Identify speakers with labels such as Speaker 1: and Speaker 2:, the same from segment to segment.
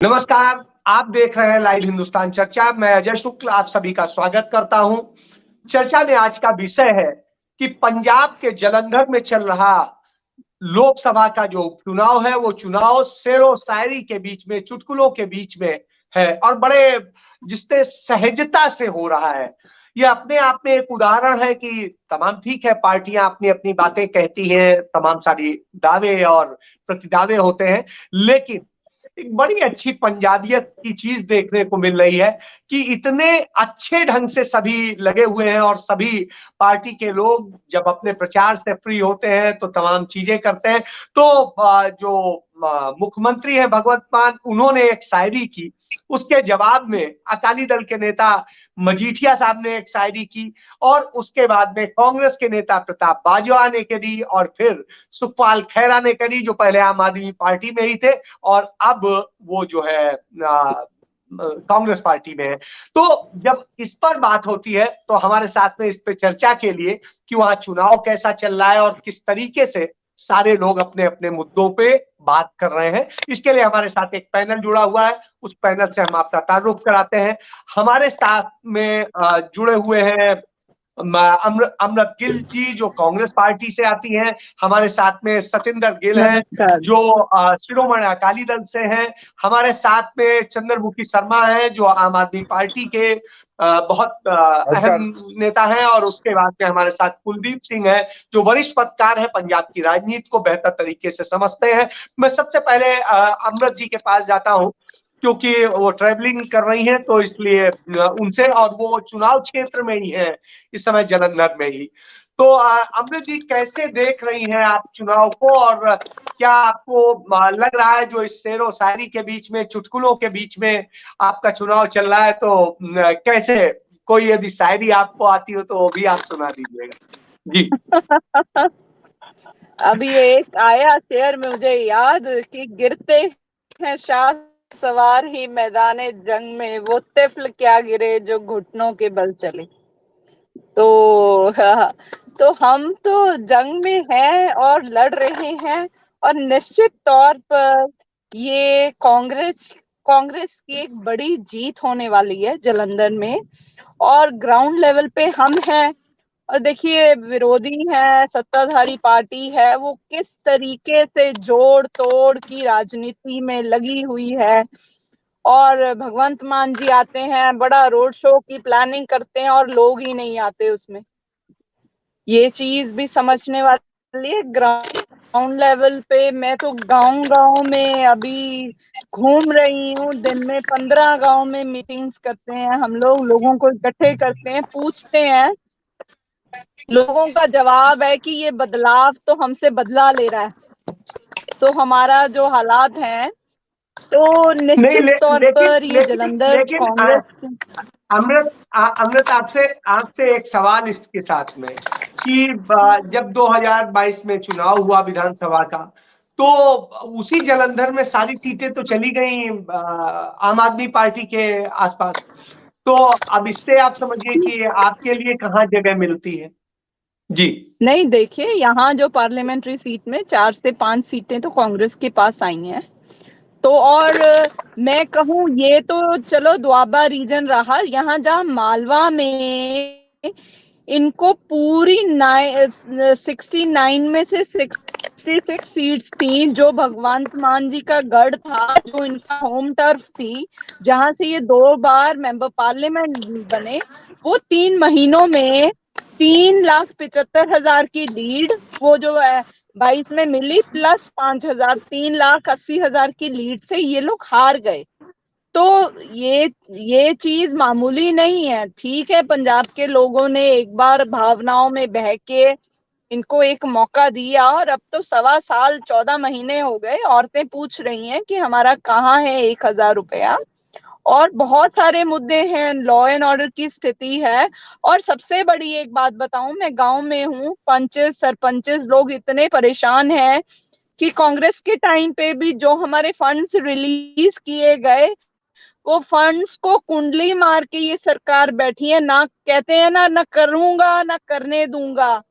Speaker 1: नमस्कार। आप देख रहे हैं लाइव हिंदुस्तान चर्चा। मैं अजय शुक्ल आप सभी का स्वागत करता हूं। चर्चा में आज का विषय है कि पंजाब के जालंधर में चल रहा लोकसभा का जो चुनाव है वो चुनाव शेरो शायरी के बीच में, चुटकुलों के बीच में है और बड़े जिससे सहजता से हो रहा है। यह अपने आप में एक उदाहरण है कि तमाम ठीक है, पार्टियां अपनी अपनी बातें कहती हैं, तमाम सारी दावे और प्रतिदावे होते हैं, लेकिन एक बड़ी अच्छी पंजाबियत की चीज देखने को मिल रही है कि इतने अच्छे ढंग से सभी लगे हुए हैं और सभी पार्टी के लोग जब अपने प्रचार से फ्री होते हैं तो तमाम चीजें करते हैं। तो जो मुख्यमंत्री है भगवंत मान, उन्होंने एक शायरी की, उसके जवाब में अकाली दल के नेता मजीठिया साहब ने एक शायरी की और उसके बाद में कांग्रेस के नेता प्रताप बाजवा ने करी और फिर सुखपाल खैरा ने करी, जो पहले आम आदमी पार्टी में ही थे और अब वो जो है कांग्रेस पार्टी में है। तो जब इस पर बात होती है तो हमारे साथ में इस पे चर्चा के लिए कि वहां चुनाव कैसा चल रहा है और किस तरीके से सारे लोग अपने अपने मुद्दों पे बात कर रहे हैं, इसके लिए हमारे साथ एक पैनल जुड़ा हुआ है। उस पैनल से हम आपका तारुफ कराते हैं। हमारे साथ में जुड़े हुए हैं अमृत गिल जी, जो कांग्रेस पार्टी से आती हैं। हमारे साथ में सतिंदर गिल हैं,
Speaker 2: नमस्कार।
Speaker 1: जो शिरोमणि अकाली दल से हैं। हमारे साथ में चंद्रमुखी शर्मा हैं, जो आम आदमी पार्टी के बहुत अहम नेता हैं। और उसके बाद में हमारे साथ कुलदीप सिंह है, जो वरिष्ठ पत्रकार है, पंजाब की राजनीति को बेहतर तरीके से समझते हैं। मैं सबसे पहले अमृत जी के पास जाता हूं, क्योंकि वो ट्रैवलिंग कर रही हैं, तो इसलिए उनसे, और वो चुनाव क्षेत्र में ही है इस समय, जालंधर में ही। तो अमृत जी, कैसे देख रही हैं आप चुनाव को, और क्या आपको लग रहा है जो इस शेरो शायरी के बीच में, चुटकुलों के बीच में आपका चुनाव चल रहा है, तो कैसे, कोई यदि शायरी आपको आती हो तो वो भी आप सुना दीजिएगा जी।
Speaker 2: अभी एक आया शेर में मुझे याद कि गिरते हैं शाह सवार ही मैदाने जंग में, वो तिफल क्या गिरे जो घुटनों के बल चले। तो तो हम तो जंग में हैं और लड़ रहे हैं, और निश्चित तौर पर ये कांग्रेस कांग्रेस की एक बड़ी जीत होने वाली है जालंधर में। और ग्राउंड लेवल पे हम हैं, और देखिए विरोधी है, सत्ताधारी पार्टी है, वो किस तरीके से जोड़ तोड़ की राजनीति में लगी हुई है। और भगवंत मान जी आते हैं, बड़ा रोड शो की प्लानिंग करते हैं और लोग ही नहीं आते उसमें। ये चीज भी समझने वाली है। ग्राउंड लेवल पे मैं तो गांव गांव में अभी घूम रही हूँ। दिन में 15 गांव में मीटिंग्स करते हैं हम लोग, लोगों को इकट्ठे करते हैं, पूछते हैं। लोगों का जवाब है कि ये बदलाव तो हमसे बदला ले रहा है। सो हमारा जो हालात हैं, तो
Speaker 1: नहीं
Speaker 2: निश्चित तौर
Speaker 1: लेकिन
Speaker 2: पर ये
Speaker 1: लेकिन
Speaker 2: जालंधर
Speaker 1: लेकिन
Speaker 2: कांग्रेस।
Speaker 1: अमृत आपसे एक सवाल इसके साथ में कि जब 2022 में चुनाव हुआ विधानसभा का, तो उसी जालंधर में सारी सीटें तो चली गई आम आदमी पार्टी के आसपास। तो अब इससे आप समझिए कि आपके लिए कहाँ जगह मिलती है जी।
Speaker 2: नहीं, देखिए यहाँ जो पार्लियामेंट्री सीट में 4 से 5 सीटें तो कांग्रेस के पास आई हैं। तो और मैं कहूँ, ये तो चलो द्वाबा रीजन रहा। यहाँ जहाँ मालवा में इनको पूरी 69 में से 66 सीट्स थी, जो भगवंत मान जी का गढ़ था, जो इनका होम टर्फ थी, जहां से ये 2 बार मेंबर पार्लियामेंट बने। वो 3 महीनों में 3,75,000 की लीड, वो जो 22 में मिली, प्लस 5,000, 3,80,000 की लीड से ये लोग हार गए। तो ये चीज मामूली नहीं है। ठीक है, पंजाब के लोगों ने एक बार भावनाओं में बह के इनको एक मौका दिया, और अब तो 1.25 साल 14 महीने हो गए, औरतें पूछ रही हैं कि हमारा कहाँ है 1,000 रुपया। और बहुत सारे मुद्दे हैं, लॉ एंड ऑर्डर की स्थिति है। और सबसे बड़ी एक बात बताऊं, मैं गांव में हूँ, पंचेस सरपंचेस लोग इतने परेशान हैं कि कांग्रेस के टाइम पे भी जो हमारे फंड्स रिलीज किए गए, वो फंड्स को कुंडली मार के ये सरकार बैठी है। ना कहते हैं ना करूंगा ना करने दूंगा।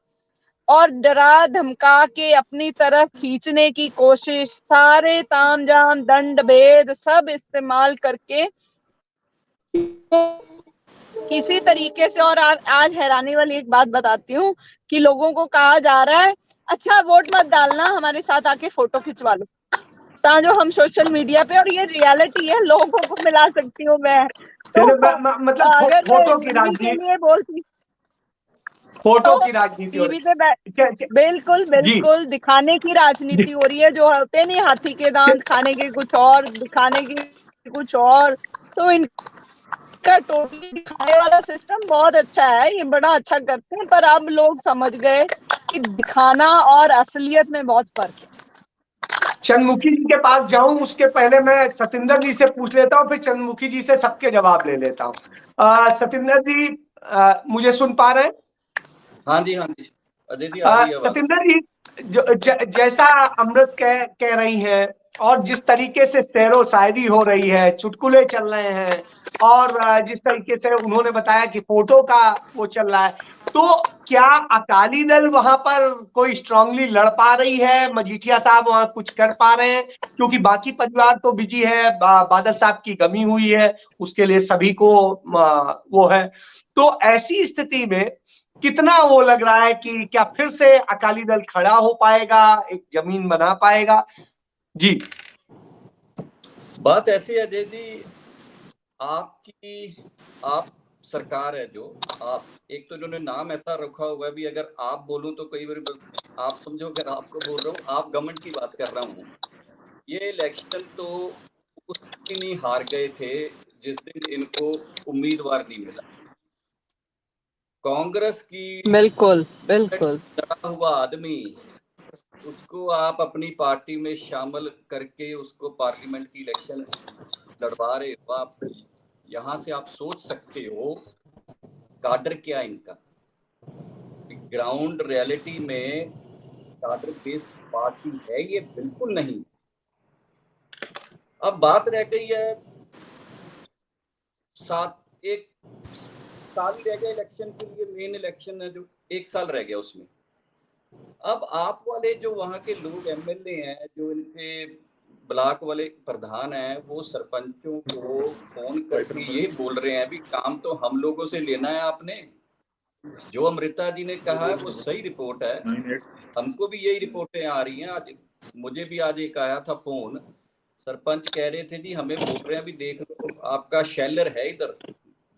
Speaker 2: और डरा धमका के अपनी तरफ खींचने की कोशिश, सारे तामझाम दंड भेद सब इस्तेमाल करके किसी तरीके से। और आज हैरानी वाली एक बात बताती हूँ कि लोगों को कहा जा रहा है, अच्छा वोट मत डालना, हमारे साथ आके फोटो खिंचवा लो, जो हम सोशल मीडिया पे, और ये रियलिटी है, लोगों को मिला सकती हूँ मैं।
Speaker 1: चलो
Speaker 2: तो
Speaker 1: मतलब
Speaker 2: अगर मैं
Speaker 1: फोटो की
Speaker 2: टीवी के
Speaker 1: राजनीति,
Speaker 2: लिए बोलती
Speaker 1: फोटो
Speaker 2: तो
Speaker 1: की राजनीति हो
Speaker 2: टीवी
Speaker 1: रही।
Speaker 2: पे बिल्कुल
Speaker 1: जी
Speaker 2: बिल्कुल दिखाने की
Speaker 1: जी
Speaker 2: राजनीति हो रही है, जो होते नहीं हाथी के दांत, खाने के कुछ और दिखाने के कुछ और। तो इनका टोटली दिखाने वाला सिस्टम बहुत अच्छा है, ये बड़ा अच्छा करते हैं, पर अब लोग समझ गए कि दिखाना और असलियत में बहुत फर्क है।
Speaker 1: चंद्रमुखी जी के पास जाऊं उसके पहले मैं सतिंदर जी से पूछ लेता हूं, फिर चंद्रमुखी जी से सबके जवाब ले लेता हूं। सतिंदर जी मुझे सुन पा रहे हैं?
Speaker 3: हाँ जी अजय जी आ रही है आवाज।
Speaker 1: सतिंदर जी, जैसा अमृत कह रही हैं और जिस तरीके से शेरो शायरी हो रही है, चुटकुले चल रहे हैं, और जिस तरीके से उन्होंने बताया कि फोटो का वो चल रहा है, तो क्या अकाली दल वहां पर कोई स्ट्रांगली लड़ पा रही है? मजीठिया साहब वहां कुछ कर पा रहे हैं? क्योंकि बाकी परिवार तो बिजी है, बादल साहब की कमी हुई है, उसके लिए सभी को वो है। तो ऐसी स्थिति में कितना वो लग रहा है कि क्या फिर से अकाली दल खड़ा हो पाएगा, एक जमीन बना पाएगा? जी
Speaker 3: बात ऐसी है अजय जी, आप सरकार है जो, आप एक तो इन्होंने नाम ऐसा रखा हुआ है भी, अगर आप बोलूं तो कई बार आप समझो, अगर आपको बोल रहा हूँ, आप गवर्नमेंट की बात कर रहा हूँ। ये इलेक्शन तो उस दिन ही हार गए थे जिस दिन इनको उम्मीदवार नहीं मिला। कांग्रेस की
Speaker 2: बिल्कुल बिल्कुल
Speaker 3: डरा हुआ आदमी, उसको आप अपनी पार्टी में शामिल करके उसको पार्लियामेंट की इलेक्शन लड़वा रहे हो आप। यहाँ से आप सोच सकते हो काडर क्या इनका, ग्राउंड रियलिटी में काडर बेस्ड पार्टी है ये बिल्कुल नहीं। अब बात रह गई है एक साल ही रह गया इलेक्शन के लिए, मेन इलेक्शन है जो 1 साल रह गया उसमें। अब आप वाले जो वहाँ के लोग एमएलए हैं, जो इनके ब्लॉक वाले प्रधान हैं, वो सरपंचों को फोन करके ये बोल रहे हैं भी काम तो हम लोगों से लेना है आपने। जो अमृता जी ने कहा है वो सही रिपोर्ट है, हमको भी यही रिपोर्टें आ रही हैं। आज मुझे भी आज एक आया था फोन, सरपंच कह रहे थे जी हमें बोल रहे हैं अभी देख लो आपका शेलर है इधर,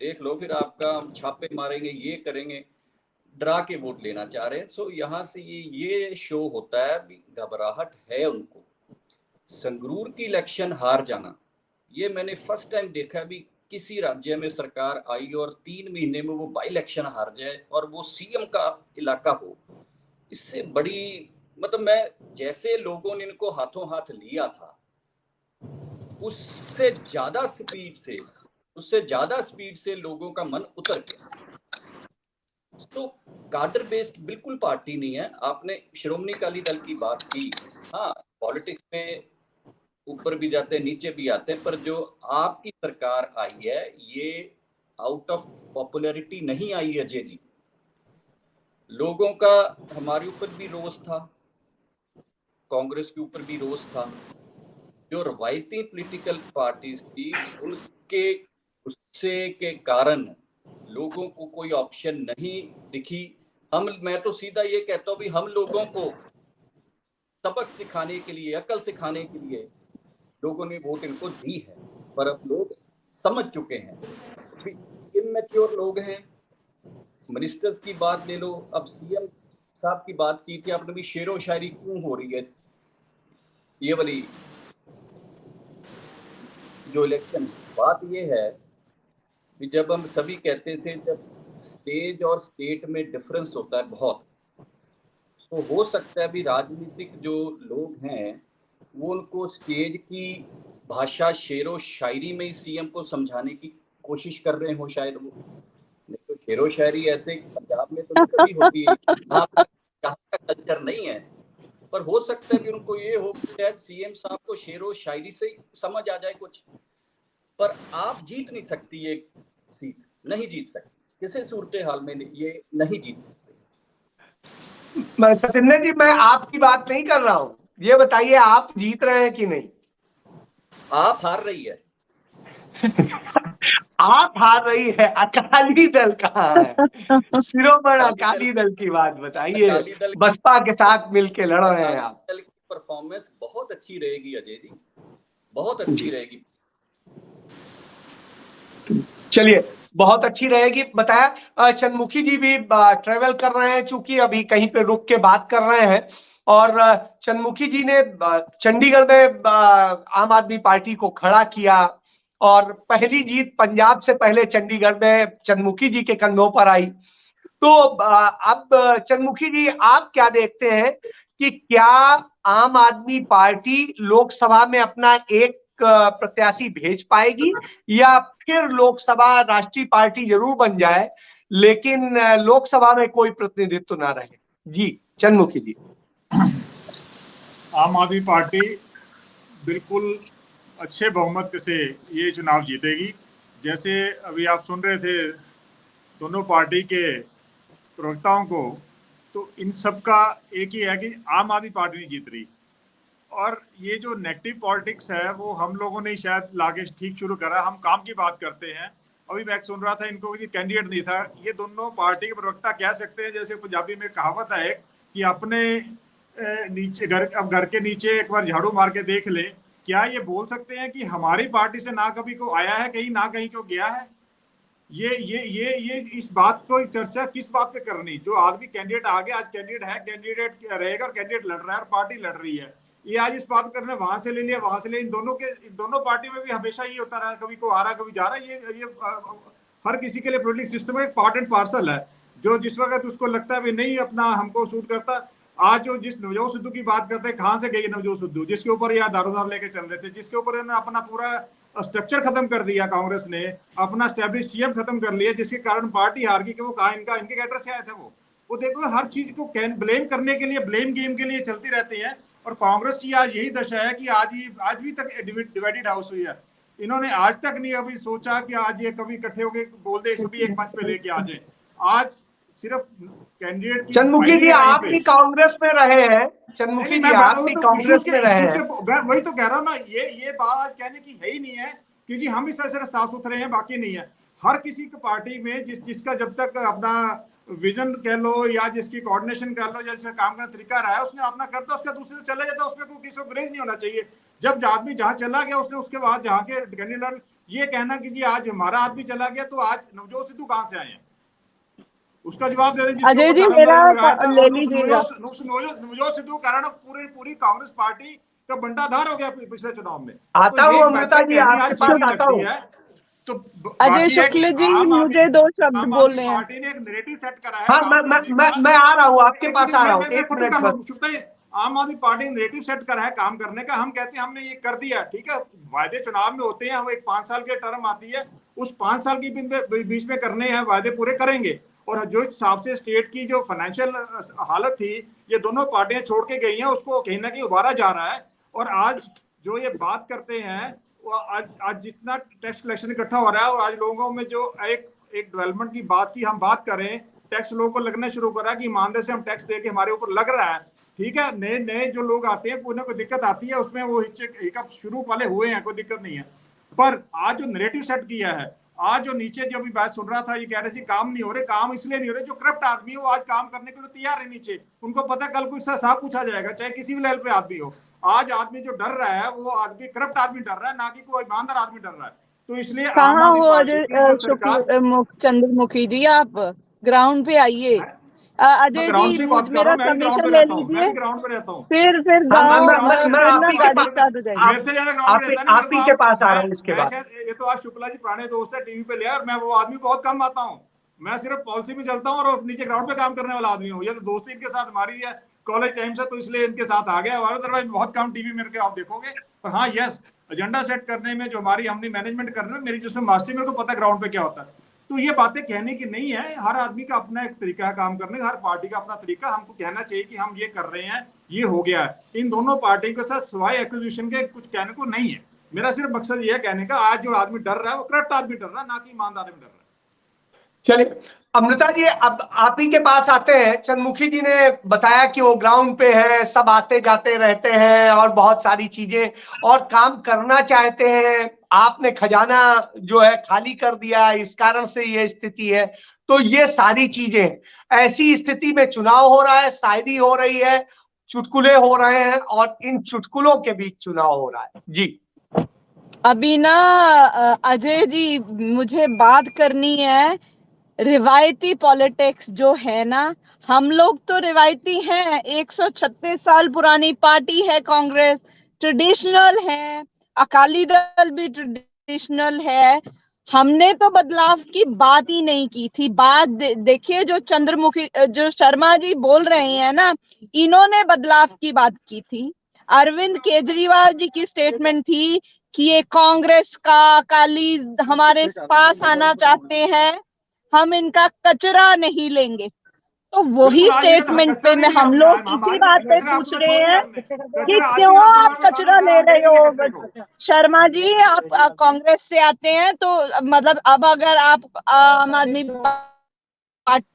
Speaker 3: देख लो फिर आपका हम छापे मारेंगे, ये करेंगे, डरा के वोट लेना चाह रहे हैं। सो यहाँ से ये शो होता है भी घबराहट है उनको। संगरूर की इलेक्शन हार जाना, ये मैंने फर्स्ट टाइम देखा भी किसी राज्य में सरकार आई और 3 महीने में वो बाई इलेक्शन हार जाए और वो सीएम का इलाका हो। इससे बड़ी मतलब मैं जैसे लोगों ने इनको हाथों हाथ लिया था उससे ज्यादा स्पीड से लोगों का मन उतर गया। तो काडर बेस्ड बिल्कुल पार्टी नहीं है। आपने श्रोमणी अकाली दल की बात की, हाँ पॉलिटिक्स में ऊपर भी जाते हैं नीचे भी आते हैं, पर जो आपकी सरकार आई है ये आउट ऑफ पॉपुलैरिटी नहीं आई है अजय जी। लोगों का हमारे ऊपर भी रोष था, कांग्रेस के ऊपर भी रोष था। जो रवायती पॉलिटिकल पार्टीज थी उनके गुस्से के कारण लोगों को कोई ऑप्शन नहीं दिखी। मैं तो सीधा ये कहता हूँ भी हम लोगों को सबक सिखाने के लिए, अकल सिखाने के लिए लोगों ने वोट इनको दी है, पर अब लोग समझ चुके हैं। इमैच्योर लोग हैं। मिनिस्टर्स की बात ले लो, अब सीएम साहब की बात की थी आपने भी, शेरो शायरी क्यों हो रही है ये वाली जो इलेक्शन। बात ये है कि जब हम सभी कहते थे जब स्टेज और स्टेट में डिफरेंस होता है बहुत, तो हो सकता है भी राजनीतिक जो लोग हैं वो उनको स्टेज की भाषा शेरो शायरी में ही सीएम को समझाने की कोशिश कर रहे हो शायद। वो नहीं तो शेरो शायरी ऐसे पंजाब में तो नहीं कभी होती है, यहाँ का कल्चर नहीं है। पर हो सकता है कि उनको ये हो कि शायद सीएम साहब को शेरो शायरी से ही समझ आ जाए कुछ। पर आप जीत नहीं सकती ये सीट, नहीं जीत सकती किसी सूरत हाल में, ये नहीं जीत सकते।
Speaker 1: सतिंदर जी, मैं आपकी बात नहीं कर रहा हूं, ये बताइए आप जीत रहे हैं कि नहीं?
Speaker 3: आप हार रही है।
Speaker 1: आप हार रही है, अकाली दल कहाँ है? शिरोमणि अकाली दल की बात बताइए।
Speaker 3: अकाली दल
Speaker 1: बसपा के साथ मिलके लड़ रहे हैं आप।
Speaker 3: अकाली दल की परफॉर्मेंस बहुत अच्छी रहेगी अजय जी, बहुत
Speaker 1: जी।
Speaker 3: अच्छी रहेगी।
Speaker 1: चलिए, बहुत अच्छी रहेगी। बताया चंद्रमुखी जी भी ट्रेवल कर रहे हैं, चूंकि अभी कहीं पे रुक के बात कर रहे हैं। और चंद्रमुखी जी ने चंडीगढ़ में आम आदमी पार्टी को खड़ा किया, और पहली जीत पंजाब से पहले चंडीगढ़ में चंद्रमुखी जी के कंधों पर आई। तो अब चंद्रमुखी जी, आप क्या देखते हैं कि क्या आम आदमी पार्टी लोकसभा में अपना एक प्रत्याशी भेज पाएगी, या फिर लोकसभा राष्ट्रीय पार्टी जरूर बन जाए लेकिन लोकसभा में कोई प्रतिनिधित्व ना रहे? जी चंद्रमुखी जी।
Speaker 4: आम आदमी पार्टी बिल्कुल अच्छे बहुमत से ये चुनाव जीतेगी। जैसे अभी आप सुन रहे थे दोनों पार्टी के प्रवक्ताओं को, तो इन सब का एक ही है कि आम आदमी पार्टी नहीं जीत रही। और ये जो नेगेटिव पॉलिटिक्स है वो हम लोगों ने शायद लाके ठीक शुरू करा। हम काम की बात करते हैं। अभी मैं सुन रहा था इनको कि कैंडिडेट नहीं था। ये दोनों पार्टी के प्रवक्ता कह सकते हैं, जैसे पंजाबी में कहावत है कि अपने नीचे घर के नीचे एक बार झाड़ू मार के देख ले। क्या ये बोल सकते हैं कि हमारी पार्टी से ना कभी को आया है कहीं, ना कहीं को गया है? ये इस बात को चर्चा किस बात पे करनी? जो आदमी कैंडिडेट आ गया, आज कैंडिडेट है, कैंडिडेट रहेगा और कैंडिडेट लड़ रहा है और पार्टी लड़ रही है। ये आज इस बात करने वहां से ले लिया, वहां से ले। इन दोनों पार्टी में भी हमेशा ये होता रहा, कभी को आ रहा कभी जा रहा। ये हर किसी के लिए पॉलिटिक्स सिस्टम एक पार्ट एंड पार्सल है। जो जिस वक्त उसको लगता है भी नहीं अपना हमको सूट करता। आज जो जिस नवजोत सिद्धू की बात करते हैं, कहां से गई नवजोत सिद्धू, जिसके ऊपर यहाँ दारोदार लेके चल रहे थे, जिसके ऊपर इन्होंने अपना पूरा स्ट्रक्चर खत्म कर दिया, कांग्रेस ने अपना स्टैब्लिश सीएम खत्म कर लिया, जिसके कारण पार्टी हार गई। कि वो कहा इनके कैडर से आए थे वो देखो हर चीज को ब्लेम करने के लिए, ब्लेम गेम के लिए चलती रहती है। और कांग्रेस की आज यही दशा है कि आज भी तक डिवाइडेड हाउस हुई है। इन्होंने आज तक नहीं अभी सोचा कि आज ये कभी इकट्ठे होकर बोल दे, सभी एक मंच पे लेके आ जाए। आज सिर्फ कैंडिडेट की
Speaker 1: चंद्रमुखी जी, आप भी कांग्रेस में रहे हैं। चंद्रमुखी जी, आप भी कांग्रेस में रहे हैं।
Speaker 4: वही तो कह रहा हूं ना, ये बात कहने की है ही नहीं है कि जी हम इस तरह साफ सुथरे हैं, बाकी नहीं है। हर किसी की पार्टी में जिसका जब तक अपना विजन कह लो या जिसकी कोऑर्डिनेशन कर लो या जिसका काम करने तरीका रहा है, उसने अपना करता, उसका दूसरे से चला जाता, उसमें कोई किसी को ग्रेज नहीं होना चाहिए। जब आदमी जहां चला गया उसने उसके बाद जहां के कैंडिडेट ये कहना कि जी आज हमारा आदमी चला गया तो आज नवजोत सिद्धू कहां से आए हैं, उसका जवाब दे दें।
Speaker 2: अजय जी मेरा ले लीजिएगा।
Speaker 4: नवजोत सिद्धू कारण पूरी कांग्रेस पार्टी का बंटाधार हो गया पिछले चुनाव में।
Speaker 1: आता हूं अमृता जी, आपके पास आता हूं।
Speaker 4: तो
Speaker 2: अजय शुक्ल जी, मुझे 2 शब्द बोलने हैं।
Speaker 4: पार्टी ने एक नैरेटिव सेट करा है।
Speaker 1: हाँ, मैं आ रहा हूँ, आपके पास आ रहा हूँ, एक मिनट बस।
Speaker 4: आम आदमी पार्टी ने नैरेटिव सेट करा है काम करने का। हम कहते हैं हमने ये कर दिया, ठीक है। वायदे चुनाव में होते हैं, वो एक 5 साल के टर्म आती है, उस 5 साल के बीच में करने हैं, वायदे पूरे करेंगे। और जो हिसाब से स्टेट की जो फाइनेंशियल हालत थी, ये दोनों पार्टियां छोड़ के गई हैं, उसको कहीं ना कहीं उबारा जा रहा है। और आज जो ये बात करते हैं, वो आज जितना टैक्स कलेक्शन इकट्ठा हो रहा है, और आज लोगों में जो एक डेवलपमेंट की बात की हम बात करें, टैक्स लोगों को लगना शुरू करा कि ईमानदारी से हम टैक्स दे के हमारे ऊपर लग रहा है, ठीक है। नए जो लोग आते हैं, कोई ना कोई दिक्कत आती है, उसमें वो हिकअप शुरू वाले हुए हैं, कोई दिक्कत नहीं है। पर आज जो नैरेटिव सेट किया है, आज जो नीचे जो भी बात सुन रहा था, ये कह रहे थे काम नहीं हो रहे। काम इसलिए नहीं हो रहे, जो करप्ट आदमी है वो आज काम करने के लिए तैयार है नीचे। उनको पता कल को इससे साफ पूछा जाएगा, चाहे किसी भी लेवल पे आदमी हो। आज आदमी जो डर रहा है, वो आदमी करप्ट आदमी डर रहा है, ना कि कोई ईमानदार आदमी डर रहा है। तो इसलिए
Speaker 2: कहाँ हो अजय शुक्ल चंद्रमुखी जी, आप ग्राउंड पे आइए। अजय जी मेरा कमीशन ले लीजिए, फिर गाड़ी स्टार्ट हो जाएगी।
Speaker 1: आप ही के पास आ रहा हूँ इसके बाद।
Speaker 4: ये तो आज शुक्ला जी पुराने दोस्त है, टीवी पे लिया, और मैं वो आदमी बहुत कम आता हूँ। मैं सिर्फ पॉलिसी में चलता हूँ और नीचे ग्राउंड पे काम करने वाला आदमी हूँ। ये तो दोस्ती इनके साथ हमारी है कॉलेज टाइम से, तो इसलिए इनके साथ आ गया। अदरवाइज बहुत कम टीवी मेरे को आप देखोगे। पर हाँ, यस, एजेंडा सेट करने में जो हमारी हमने मैनेजमेंट करने में मेरी जिसमें मास्टरी, मेरे को पता ग्राउंड पे क्या होता है। तो ये बातें कहने की नहीं है। हर आदमी का अपना एक तरीका है काम करने का, हर पार्टी का अपना तरीका। हमको कहना चाहिए कि हम ये कर रहे हैं, ये हो गया है। इन दोनों पार्टी के साथ सिवाय एक्विजिशन के कुछ कहने को नहीं है। मेरा सिर्फ मकसद ये है कहने का, आज जो आदमी डर रहा है वो करप्ट आदमी डर रहा है, ना कि ईमानदार आदमी डर रहा है।
Speaker 1: चलिए, अमृता जी, अब आप ही के पास आते हैं। चंद्रमुखी जी ने बताया कि वो ग्राउंड पे है, सब आते जाते रहते हैं और बहुत सारी चीजें और काम करना चाहते हैं। आपने खजाना जो है खाली कर दिया, इस कारण से ये स्थिति है। तो ये सारी चीजें, ऐसी स्थिति में चुनाव हो रहा है, शायरी हो रही है, चुटकुले हो रहे हैं और इन चुटकुलों के बीच चुनाव हो रहा है। जी
Speaker 2: अभी ना अजय जी, मुझे बात करनी है रिवायती पॉलिटिक्स जो है ना। हम लोग तो रिवायती हैं, 136 साल पुरानी पार्टी है कांग्रेस, ट्रेडिशनल है। अकाली दल भी ट्रेडिशनल है। हमने तो बदलाव की बात ही नहीं की थी। बात देखिए, जो चंद्रमुखी जो शर्मा जी बोल रहे हैं ना, इन्होंने बदलाव की बात की थी। अरविंद केजरीवाल जी की स्टेटमेंट थी कि ये कांग्रेस का अकाली हमारे पास आना चाहते हैं, हम इनका कचरा नहीं लेंगे। तो वही
Speaker 4: बिल्कुल, आज ये
Speaker 2: स्टेटमेंट
Speaker 4: कचरा
Speaker 2: पे
Speaker 4: नहीं
Speaker 2: में
Speaker 4: लिया
Speaker 2: हम
Speaker 4: हमने,
Speaker 2: लोग
Speaker 4: हम
Speaker 2: इसी
Speaker 4: आज
Speaker 2: बात पे
Speaker 4: कचरा
Speaker 2: पूछ
Speaker 4: आपको
Speaker 2: रहे
Speaker 4: छोड़ दिया
Speaker 2: हैं
Speaker 4: हमने।
Speaker 2: कि
Speaker 4: कचरा आज
Speaker 2: क्यों
Speaker 4: भी आप
Speaker 2: आप
Speaker 4: दोबारा में
Speaker 2: कचरा
Speaker 4: शामिल
Speaker 2: ले
Speaker 4: हम
Speaker 2: रहे
Speaker 4: लेंगे
Speaker 2: हो।
Speaker 4: कचरे को।
Speaker 2: शर्मा जी, आप कांग्रेस से आते हैं तो मतलब अब अगर आप आम आदमी पार्टी,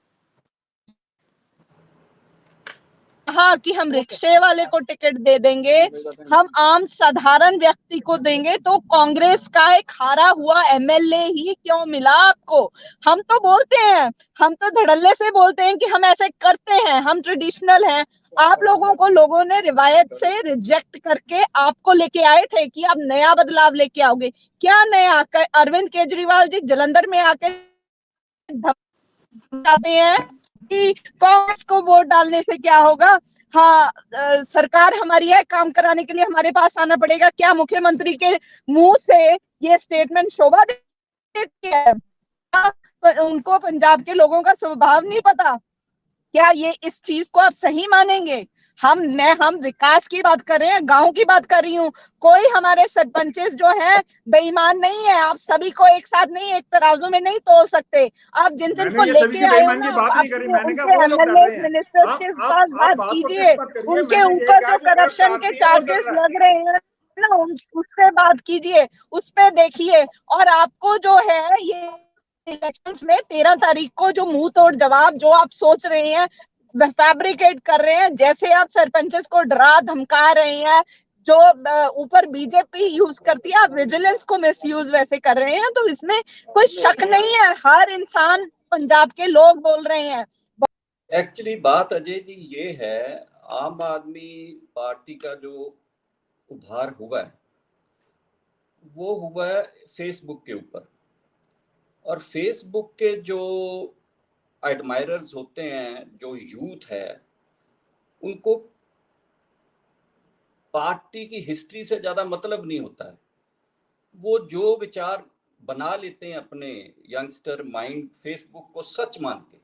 Speaker 2: हाँ, कि हम रिक्शे वाले को टिकट दे देंगे, हम आम साधारण व्यक्ति को देंगे, तो कांग्रेस का एक हारा हुआ एमएलए ही क्यों मिला आपको। हम तो बोलते हैं, हम तो धड़ल्ले से बोलते हैं कि हम ऐसे करते हैं, हम ट्रेडिशनल हैं। आप लोगों को लोगों ने रिवायत से रिजेक्ट करके आपको लेके आए थे कि आप नया बदलाव लेके आओगे। क्या नया? अरविंद केजरीवाल जी जलंधर में आके जाते हैं कि कांग्रेस को वोट डालने से क्या होगा। हाँ, सरकार हमारी है, काम कराने के लिए हमारे पास आना पड़ेगा। क्या मुख्यमंत्री के मुंह से ये स्टेटमेंट शोभा देती है? उनको पंजाब के लोगों का स्वभाव नहीं पता? क्या ये इस चीज को आप सही मानेंगे? हम विकास की बात कर रहे हैं, गांव की बात कर रही हूँ। कोई हमारे सरपंचेस जो है बेईमान नहीं है। आप सभी को एक साथ नहीं, एक तराजू में नहीं तोल सकते। आप जिन जिन को
Speaker 4: मैंने ये सभी
Speaker 2: लेके
Speaker 4: की
Speaker 2: आए हो
Speaker 4: बेईमानी
Speaker 2: ना,
Speaker 4: की बात नहीं करी,
Speaker 2: अपने
Speaker 4: मैंने कहा
Speaker 2: उनके
Speaker 4: वो लोग डर
Speaker 2: एमएलए
Speaker 4: रहे हैं।
Speaker 2: मिनिस्टर्स के पास
Speaker 4: आप
Speaker 2: बात
Speaker 4: बात को
Speaker 2: कीजिए।
Speaker 4: ट्विस्ट मत करिए।
Speaker 2: उनके
Speaker 4: मैंने ये
Speaker 2: ऊपर
Speaker 4: कहा
Speaker 2: जो
Speaker 4: जो भ्रष्ट
Speaker 2: करप्शन के
Speaker 4: आदमी है वो डर
Speaker 2: चार्जेस
Speaker 4: रहा है।
Speaker 2: लग रहे हैं ना, उससे बात कीजिए, उस पे देखिए। और आपको जो है ये इलेक्शंस में 13 तारीख को जो मुंह तोड़ जवाब जो आप सोच रहे हैं, फैब्रिकेट कर रहे हैं, जैसे आप सरपंचेस को डरा धमका रहे हैं, जो ऊपर बीजेपी यूज करती है, आप विजिलेंस को मिसयूज वैसे कर रहे हैं। तो इसमें कोई शक नहीं है, हर इंसान, पंजाब के लोग बोल रहे हैं।
Speaker 3: एक्चुअली बात अजय जी ये है, आम आदमी पार्टी का जो उभार हुआ है वो हुआ है फेसबुक के ऊपर। और फेसबुक के जो एडमायरर्स होते हैं, जो यूथ है, उनको पार्टी की हिस्ट्री से ज्यादा मतलब नहीं होता है। वो जो विचार बना लेते हैं अपने यंगस्टर माइंड फेसबुक को सच मान के।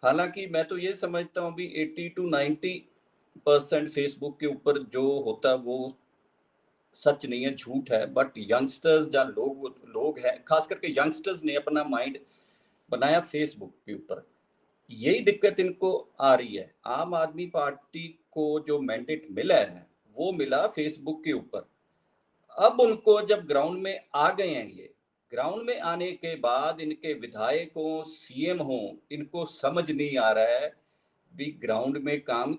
Speaker 3: हालांकि मैं तो ये समझता हूँ भी 80 to 90% फेसबुक के ऊपर जो होता है वो सच नहीं है, झूठ है। बट यंगस्टर्स जहाँ लोग हैं, खास करके यंगस्टर्स ने अपना माइंड बनाया फेसबुक के ऊपर। यही दिक्कत इनको आ रही है। आम आदमी पार्टी को जो मैंडेट मिला है वो मिला फेसबुक के ऊपर। अब उनको जब ग्राउंड में आ गए हैं, ये ग्राउंड में आने के बाद इनके विधायक हो, सीएम हो, इनको समझ नहीं आ रहा है भी ग्राउंड में काम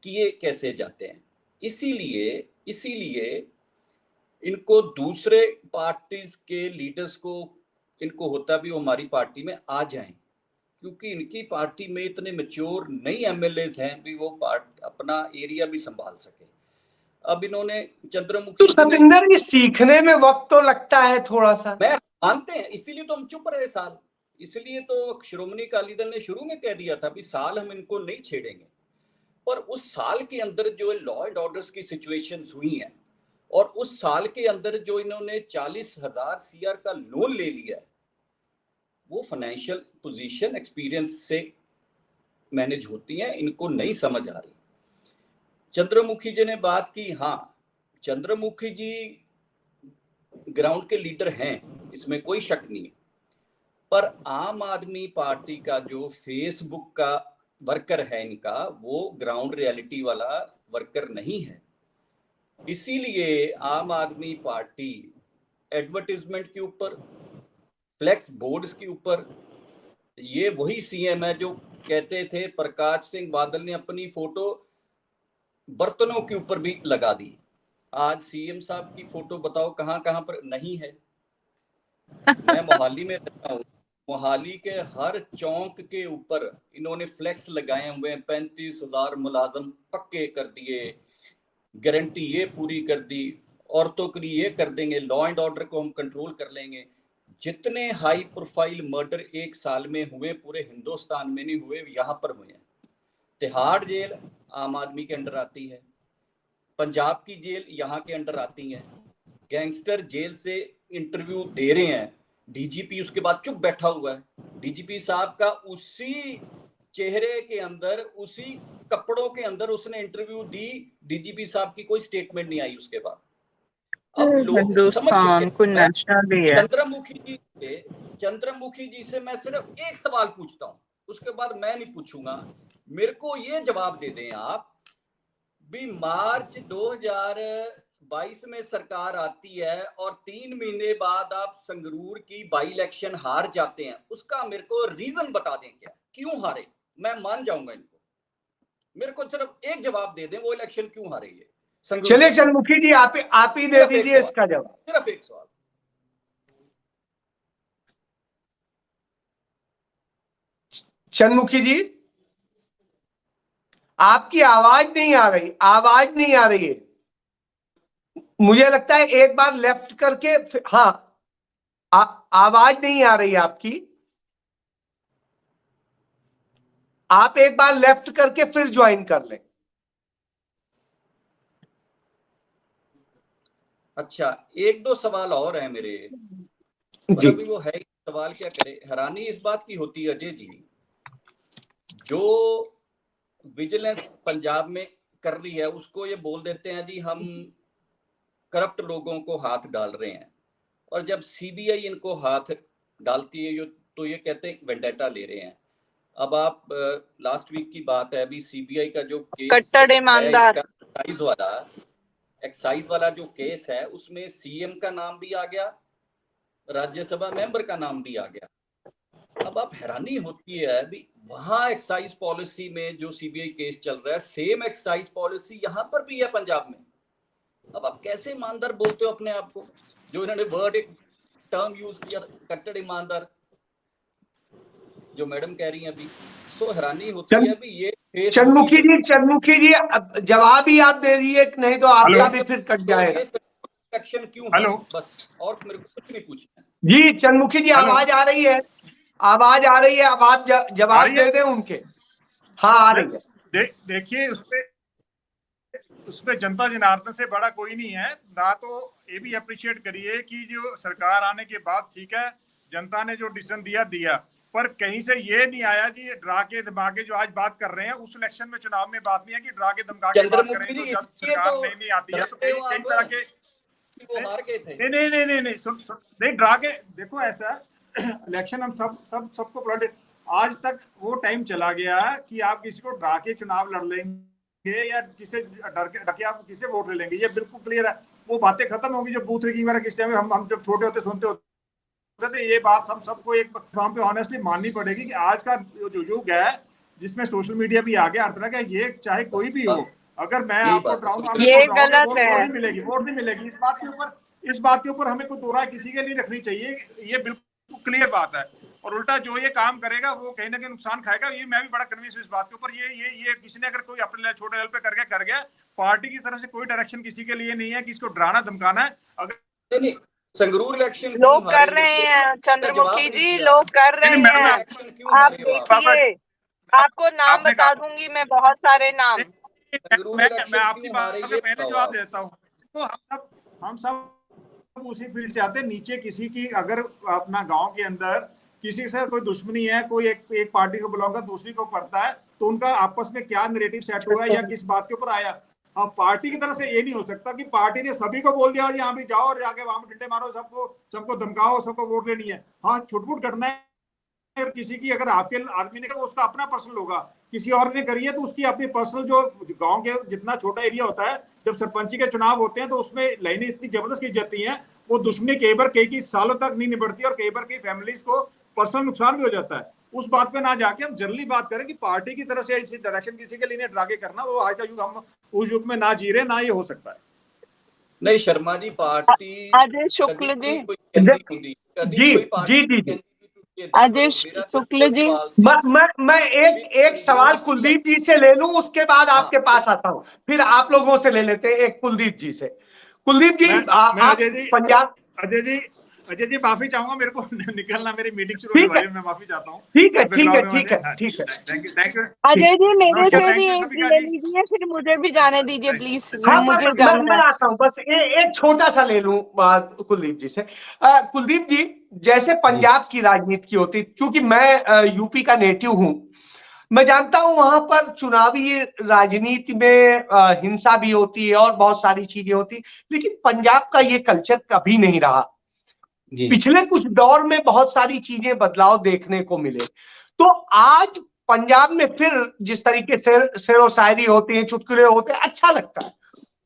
Speaker 3: किए कैसे जाते हैं। इसीलिए इनको दूसरे पार्टीज के लीडर्स को इनको होता भी वो हमारी पार्टी में आ जाएं, क्योंकि इनकी पार्टी में इतने मैच्योर नहीं एमएलएज हैं भी वो अपना एरिया भी संभाल सके। अब इन्होंने
Speaker 1: तो
Speaker 3: चंद्रमुखी जी ने,
Speaker 1: सतिंदर जी, सीखने में वक्त तो लगता है थोड़ा सा।
Speaker 3: मैं मानते हैं, इसीलिए तो हम चुप रहे साल। इसलिए तो श्रोमणी अकाली दल ने शुरू में कह दिया था भी साल हम इनको नहीं छेड़ेंगे। पर उस साल के अंदर जो लॉ एंड ऑर्डर्स की सिचुएशंस हुई हैं, और उस साल के अंदर जो इन्होंने 40,000 सीआर का लोन ले लिया है, वो फाइनेंशियल पोजीशन एक्सपीरियंस से मैनेज होती हैं, इनको नहीं समझ आ रही। चंद्रमुखी जी ने बात की, हाँ, चंद्रमुखी जी ग्राउंड के लीडर हैं, इसमें कोई शक नहीं है। पर आम आदमी पार्टी का जो फेसबुक का वर्कर है इनका, वो ग्राउंड रियलिटी वाला वर्कर नहीं है। इसीलिए आम आदमी पार्टी एडवर्टाइजमेंट के ऊपर, फ्लेक्स बोर्ड्स के ऊपर, ये वही सीएम है जो कहते थे प्रकाश सिंह बादल ने अपनी फोटो बर्तनों के ऊपर भी लगा दी। आज सीएम साहब की फोटो बताओ कहाँ कहाँ पर नहीं है। मैं मोहाली में रहता हूँ, मोहाली के हर चौक के ऊपर इन्होंने फ्लेक्स लगाए हुए हैं, 35,000 मुलाजम पक्के कर दिए, गारंटी ये पूरी कर दी, औरतों के लिए ये कर देंगे, लॉ एंड ऑर्डर को हम कंट्रोल कर लेंगे। जितने हाई प्रोफाइल मर्डर एक साल में हुए पूरे हिंदुस्तान में नहीं हुए, यहाँ पर हुए हैं। तिहाड़ जेल आम आदमी के अंडर आती है, पंजाब की जेल यहाँ के अंडर आती है। गैंगस्टर जेल से इंटरव्यू दे रहे हैं, डीजीपी उसके बाद चुप बैठा हुआ है। डीजीपी साहब का उसी चेहरे के अंदर, उसी कपड़ों के अंदर उसने इंटरव्यू दी, डीजीपी साहब की कोई स्टेटमेंट नहीं आई उसके बाद। अब लोग समझ
Speaker 2: हिंदुस्तान
Speaker 3: चुके
Speaker 2: को
Speaker 3: हैं।
Speaker 2: नेशनल है।
Speaker 3: चंद्रमुखी जी से मैं सिर्फ एक सवाल पूछता हूँ, उसके बाद मैं नहीं पूछूंगा। मेरे को ये जवाब दे दें आप भी, मार्च 2022 में सरकार आती है और 3 महीने बाद आप संगरूर की बाई इलेक्शन हार जाते हैं, उसका मेरे को रीजन बता दें, क्या क्यों हारे? मैं मान जाऊंगा इनको, मेरे को सिर्फ एक जवाब दे दें, वो इलेक्शन क्यों हारे ये संगरूर।
Speaker 1: चलिए चंद्रमुखी जी, आप ही दे दीजिए इसका जवाब।
Speaker 3: सिर्फ एक सवाल।
Speaker 1: चंद्रमुखी जी, आपकी आवाज नहीं आ रही, आवाज नहीं आ रही है। मुझे लगता है एक बार लेफ्ट करके हाँ, आवाज नहीं आ रही आपकी। आप एक बार लेफ्ट करके फिर ज्वाइन कर लें।
Speaker 3: अच्छा, एक दो सवाल और है मेरे, पर अभी वो है सवाल क्या करे। हैरानी इस बात की होती है अजय जी, जो विजिलेंस पंजाब में कर रही है उसको ये बोल देते हैं जी हम करप्ट लोगों को हाथ डाल रहे हैं, और जब सीबीआई इनको हाथ डालती है तो ये कहते हैं वेंडेटा ले रहे हैं। अब आप लास्ट वीक की बात है, अभी सीबीआई का जो केस
Speaker 2: कट्टर ईमानदार
Speaker 3: एक्साइज वाला जो केस है, उसमें सीएम का नाम भी आ गया, राज्यसभा मेंबर का नाम भी आ गया। अब आप हैरानी होती है भी, वहां एक्साइज पॉलिसी में जो सीबीआई केस चल रहा है, सेम एक्साइज पॉलिसी यहां पर भी है पंजाब में। अब आप कैसे ईमानदार बोलते हो अपने आप को, जो इन्होंने वर्ड एक टर्म यूज किया, कट्टर ईमानदार, जो मैडम कह रही हैं अभी। सो हैरानी होती है अभी ये
Speaker 1: चंद्रमुखी जी जवाब ही आप दे दीजिए, नहीं तो आपका भी फिर कट जाएगा।
Speaker 3: एक्शन क्यों?
Speaker 4: हेलो,
Speaker 3: बस और मेरे को कुछ नहीं पूछना।
Speaker 1: जी चंद्रमुखी जी, आवाज आ रही है, आवाज आ रही है, अब आप जवाब दे दें उनके। हाँ आ रही है।
Speaker 4: देखिए, उसपे जनता जनार्दन से बड़ा कोई नहीं है ना। तो ये भी अप्रिशिएट करिए कि जो सरकार आने के बाद, ठीक है, जनता ने जो डिसीजन दिया, पर कहीं से ये नहीं आया जी डरा के धमका के जो आज बात कर रहे हैं, उस इलेक्शन में चुनाव में बात नहीं है कि डरा के धमका के बात करें तो जब सरकार नहीं आती है तो कई तरह के नहीं नहीं डरा के। देखो ऐसा इलेक्शन हम सबको आज तक वो टाइम चला गया कि आप किसी को डरा के चुनाव लड़ लेंगे या किसी डर के आप किसे वोट ले लेंगे, ये बिल्कुल क्लियर है। वो बातें खत्म होगी जो बूथ रेगिंग वगैरह किस टाइम हम जब छोटे होते सुनते होते, ये बात हम सबको एक फॉर्म पे ऑनेस्टली माननी पड़ेगी कि आज का जो युग है जिसमें सोशल मीडिया भी आ गया, हर तरह का, ये चाहे कोई भी हो, अगर मैं आपको डराऊंगा वोट नहीं मिलेगी। इस बात के ऊपर हमें कोई दो राय किसी के लिए रखनी चाहिए, ये बिल्कुल क्लियर बात है। और उल्टा जो ये काम करेगा वो कहीं ना कहीं नुकसान खाएगा, ये मैं भी बड़ा कन्विंस हूं इस बात के ऊपर। ये किसी ने अगर कोई अपने छोटे लेवल पे कर गया, पार्टी की तरफ से कोई डायरेक्शन किसी के लिए नहीं है कि इसको डराना धमकाना है। अगर
Speaker 3: संगरूर इलेक्शन
Speaker 2: लोग कर रहे हैं, चंद्रमुखी जी लोग कर रहे हैं, आप देखिए, आपको नाम बता दूंगी मैं, बहुत सारे नाम।
Speaker 4: मैं आपकी बात का पहले जवाब देता हूँ। तो हम सब उसी फील्ड से आते हैं। नीचे किसी की अगर अपना गांव के अंदर किसी से कोई दुश्मनी है, कोई एक पार्टी को बिलोंग करता दूसरी को पड़ता है, तो उनका आपस में क्या नैरेटिव सेट हुआ है या किस बात के ऊपर आया। हाँ, पार्टी की तरफ से ये नहीं हो सकता कि पार्टी ने सभी को बोल दिया यहाँ भी जाओ और जाके वहां पे डंडे मारो, सबको धमकाओ, सबको वोट लेनी है। हाँ, छुटपुट करना है अगर किसी की, अगर आपके आदमी ने कहा उसका अपना पर्सनल होगा, किसी और ने करी है तो उसकी अपनी पर्सनल, जो गांव के जितना छोटा एरिया होता है, जब सरपंची के चुनाव होते हैं तो उसमें लाइनें इतनी जबरदस्त की जाती हैं, वो दुश्मनी कई बार कई सालों तक नहीं निपटती और कई बार कई फैमिलीज को पर्सनल नुकसान भी हो जाता है। उस बात पे ना जाके हम जनरली बात करें कि पार्टी की तरफ से इसी डायरेक्शन किसी के लिए नहीं ड्रा के करना, वो आज का युग, हम उस युग में ना जी रहे, ना ये हो सकता है।
Speaker 3: नहीं शर्मा जी, पार्टी
Speaker 2: अजय शुक्ल जी,
Speaker 1: जी जी जी जी
Speaker 2: अजय शुक्ल जी,
Speaker 1: मैं एक सवाल कुलदीप जी से ले लूं, उसके बाद आपके पास आता हूं, फिर आप लोगों से ले लेते हैं एक कुलदीप जी से। कुलदीप जी,
Speaker 4: मैं
Speaker 1: आप पंजाब,
Speaker 4: अजय जी माफी चाहूंगा, मेरे को निकलना, मेरी मीटिंग शुरू होने वाली है, मैं माफी चाहता हूँ।
Speaker 1: ठीक है ठीक है ठीक है ठीक है।
Speaker 4: थैंक यू
Speaker 2: अजय जी मेरे से भी एक
Speaker 4: सभी
Speaker 2: ले लीजिए, फिर मुझे भी जाने दीजिए प्लीज,
Speaker 1: हाँ,
Speaker 2: मुझे
Speaker 1: मैं
Speaker 2: जाना है।
Speaker 1: आता हूँ, बस एक छोटा सा ले लूं बात कुलदीप जी से। कुलदीप जी, जैसे पंजाब की राजनीति की होती, क्योंकि मैं यूपी का नेटिव हूं, मैं जानता हूं वहां पर चुनावी राजनीति में हिंसा भी होती है और बहुत सारी चीजें होती, लेकिन पंजाब का ये कल्चर कभी नहीं रहा। पिछले कुछ दौर में बहुत सारी चीजें बदलाव देखने को मिले, तो आज पंजाब में फिर जिस तरीके से शेरो शायरी होती है, चुटकुले होते हैं, अच्छा लगता है।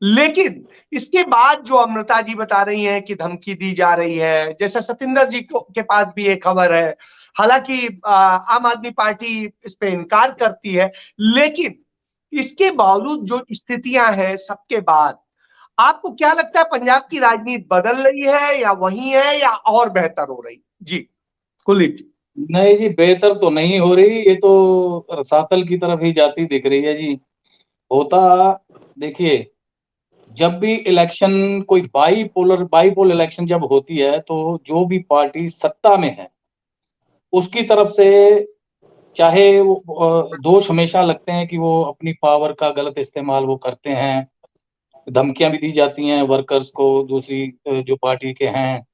Speaker 1: लेकिन इसके बाद जो अमृता जी बता रही हैं कि धमकी दी जा रही है, जैसे सतिंदर जी के पास भी एक खबर है, हालांकि आम आदमी पार्टी इस पे इनकार करती है, लेकिन इसके बावजूद जो स्थितियां हैं, सबके बाद आपको क्या लगता है, पंजाब की राजनीति बदल रही है या वही है या और बेहतर हो रही? जी कुलदीप जी।
Speaker 5: नहीं जी, बेहतर तो नहीं हो रही, ये तो रसातल की तरफ ही जाती दिख रही है जी। होता देखिए, जब भी इलेक्शन, कोई बाईपोल इलेक्शन जब होती है, तो जो भी पार्टी सत्ता में है उसकी तरफ से चाहे वो दोष हमेशा लगते हैं कि वो अपनी पावर का गलत इस्तेमाल वो करते हैं, धमकियां भी दी जाती हैं वर्कर्स को, दूसरी जो पार्टी के हैं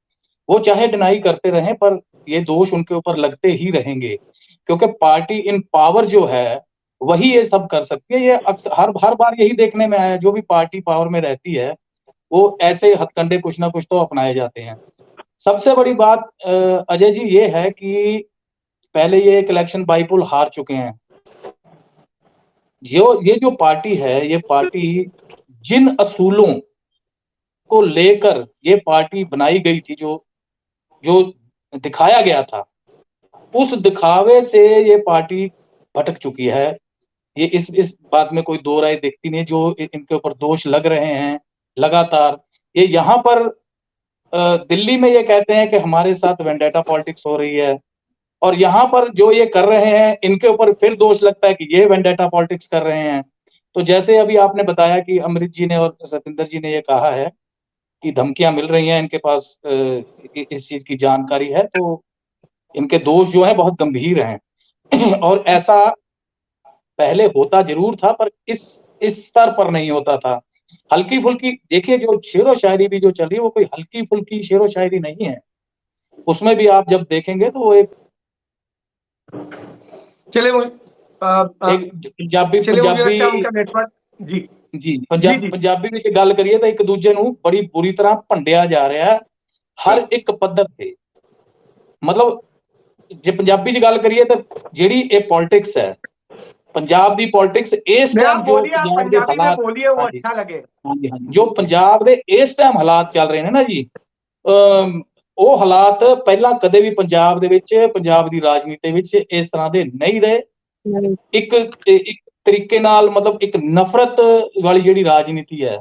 Speaker 5: वो चाहे डिनाई करते रहें, पर ये दोष उनके ऊपर लगते ही रहेंगे, क्योंकि पार्टी इन पावर जो है वही ये सब कर सकती है। ये अक्सर हर बार यही देखने में आया, जो भी पार्टी पावर में रहती है वो ऐसे हथकंडे कुछ ना कुछ तो अपनाए जाते हैं। सबसे बड़ी बात अजय जी ये है कि पहले ये एक इलेक्शन बाईपोल हार चुके हैं। ये जो पार्टी है, ये पार्टी जिन असूलों को लेकर ये पार्टी बनाई गई थी, जो दिखाया गया था, उस दिखावे से ये पार्टी भटक चुकी है। ये इस बात में कोई दो राय दिखती नहीं। जो इनके ऊपर दोष लग रहे हैं लगातार, ये यहाँ पर दिल्ली में ये कहते हैं कि हमारे साथ वेंडेटा पॉलिटिक्स हो रही है, और यहाँ पर जो ये कर रहे हैं इनके ऊपर फिर दोष लगता है कि ये वेंडेटा पॉलिटिक्स कर रहे हैं। तो जैसे अभी आपने बताया कि अमृत जी ने और सतिंदर जी ने ये कहा है कि धमकियां मिल रही हैं, इनके पास इस चीज की जानकारी है, तो इनके दोष जो है बहुत गंभीर हैं। और ऐसा पहले होता जरूर था, पर इस स्तर पर नहीं होता था। हल्की फुल्की देखिए, जो शेरो शायरी भी जो चल रही है वो कोई हल्की फुल्की शेरो शायरी नहीं है, उसमें भी आप जब देखेंगे तो वो एक
Speaker 1: चले वो
Speaker 5: पंजाबी
Speaker 1: नेटवर्क जी
Speaker 5: जी पंजाबी ਵਿੱਚ ਗੱਲ ਕਰੀਏ ਤਾਂ ਇੱਕ ਦੂਜੇ ਨੂੰ ਬੜੀ ਬੁਰੀ ਤਰ੍ਹਾਂ ਭੰਡਿਆ ਜਾ ਰਿਹਾ ਹੈ ਹਰ ਇੱਕ ਪੱਧਰ ਤੇ। ਮਤਲਬ ਜੇ ਪੰਜਾਬੀ 'ਚ ਗੱਲ ਕਰੀਏ ਤਾਂ ਜਿਹੜੀ ਇਹ ਪੋਲਿਟਿਕਸ ਹੈ, ਪੰਜਾਬ ਦੀ ਪੋਲਿਟਿਕਸ ਇਸ ਟਾਈਮ ਜੋ ਪੰਜਾਬ ਦੇ ਹਾਲਾਤ,
Speaker 1: बोलिए वो अच्छा लगे।
Speaker 5: ਹਾਂਜੀ ਜੋ ਪੰਜਾਬ ਦੇ ਇਸ ਟਾਈਮ ਹਾਲਾਤ ਚੱਲ ਰਹੇ ਨੇ ਨਾ ਜੀ, ਉਹ ਹਾਲਾਤ ਪਹਿਲਾਂ ਕਦੇ ਵੀ ਪੰਜਾਬ ਦੇ ਵਿੱਚ, ਪੰਜਾਬ ਦੀ ਰਾਜਨੀਤੀ ਵਿੱਚ ਇਸ ਤਰ੍ਹਾਂ ਦੇ ਨਹੀਂ ਰਹੇ। ਇੱਕ ਤਰੀਕੇ ਨਾਲ ਮਤਲਬ ਇੱਕ ਨਫ਼ਰਤ ਵਾਲੀ ਜਿਹੜੀ ਰਾਜਨੀਤੀ ਹੈ